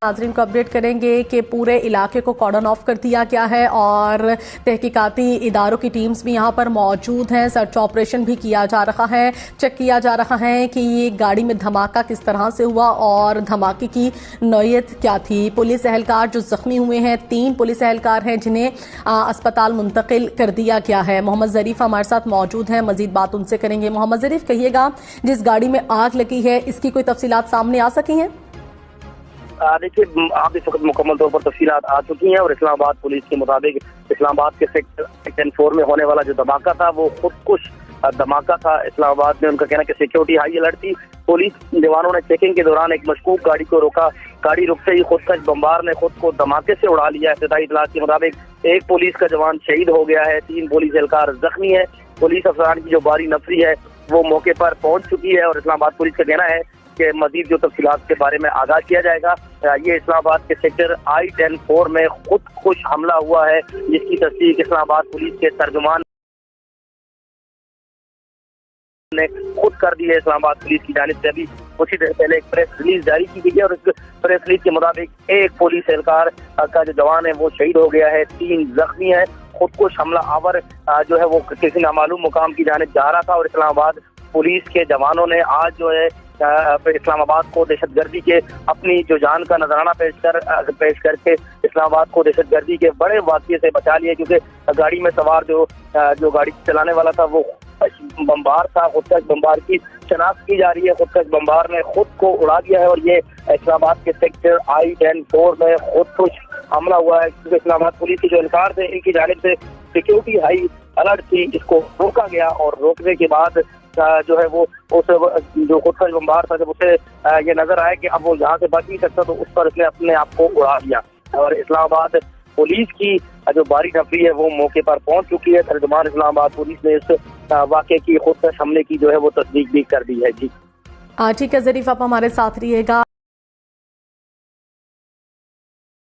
नाज़रीन को अपडेट करेंगे कि पूरे इलाके को कॉर्डन ऑफ कर दिया गया है और तहकीकाती इदारों की टीम्स भी यहाँ पर मौजूद हैं। सर्च ऑपरेशन भी किया जा रहा है, चेक किया जा रहा है कि ये गाड़ी में धमाका किस तरह से हुआ और धमाके की नौयत क्या थी। पुलिस एहलकार जो जख्मी हुए हैं, 3 पुलिस एहलकार हैं जिन्हें अस्पताल मुंतकिल कर दिया गया है। मोहम्मद ज़रीफ हमारे साथ मौजूद हैं, मजीद बात उनसे करेंगे। मोहम्मद ज़रीफ, कहिएगा जिस गाड़ी में आग लगी है इसकी कोई तफसीलात सामने आ सकी हैं? देखिए, आप इस वक्त मुकम्मल तौर पर तफसीलात आ चुकी हैं और इस्लामाबाद पुलिस के मुताबिक इस्लामाबाद के सेक्टर 4 में होने वाला जो धमाका था वो खुदकुश धमाका था। इस्लामाबाद में उनका कहना है कि सिक्योरिटी हाई अलर्ट थी। पुलिस जवानों ने चेकिंग के दौरान एक मशकूक गाड़ी को रोका। गाड़ी रुकते ही खुदकश बमबार ने खुद को धमाके से उड़ा लिया। इब्तदाई इत्तलात के मुताबिक 1 पुलिस का जवान शहीद हो गया है, 3 पुलिस एहलकार जख्मी है। पुलिस अफसरान की जो बारी नफरी है वो मौके पर पहुंच चुकी है और इस्लामाबाद पुलिस का कहना है कि मजीद जो तफसीलात के बारे में आगाह किया जाएगा। ये इस्लामाबाद के सेक्टर I-10-4 में खुदकुश हमला हुआ है, जिसकी तस्दीक इस्लामाबाद पुलिस के तर्जुमान ने खुद कर दी है। इस्लामाबाद पुलिस की जानिब से अभी कुछ ही देर पहले एक प्रेस रिलीज जारी की गई है और इस प्रेस रिलीज के मुताबिक 1 पुलिस एहलकार का जो जवान है वो शहीद हो गया है, 3 जख्मी है। खुदकुश हमला आवर जो है वो किसी नामालूम मुकाम की जानिब जा रहा था और इस्लामाबाद पुलिस के जवानों ने आज जो है इस्लामाबाद को दहशतगर्दी के अपनी जो जान का नजराना पेश करके इस्लामाबाद को दहशतगर्दी के बड़े वाक़ये से बचा लिया, क्योंकि गाड़ी में सवार जो गाड़ी चलाने वाला था वो बमबार था। खुदकश बमबार की शनाख्त की जा रही है। खुदकश बमबार ने खुद को उड़ा दिया है और ये इस्लामाबाद के सेक्टर I-10-4 में खुदकुश हमला हुआ है, क्योंकि इस्लामाबाद पुलिस के जो एहलकार थे इनकी जानिब से सिक्योरिटी हाई अलर्ट थी। इसको रोका गया और रोकने के बाद जो है वो उस जो खुदकश बमबार था, जब उसे ये नजर आया कि अब वो यहाँ से बच नहीं सकता तो उस पर उसने अपने आप को उड़ा दिया और इस्लामाबाद पुलिस की जो बारी नफरी है वो मौके पर पहुंच चुकी है। तर्जुमान इस्लामाबाद पुलिस ने इस वाक़े की खुदकश हमले की जो है वो तस्दीक भी कर दी है। जी ठीक है ज़रीफ, आप हमारे साथ रहिएगा।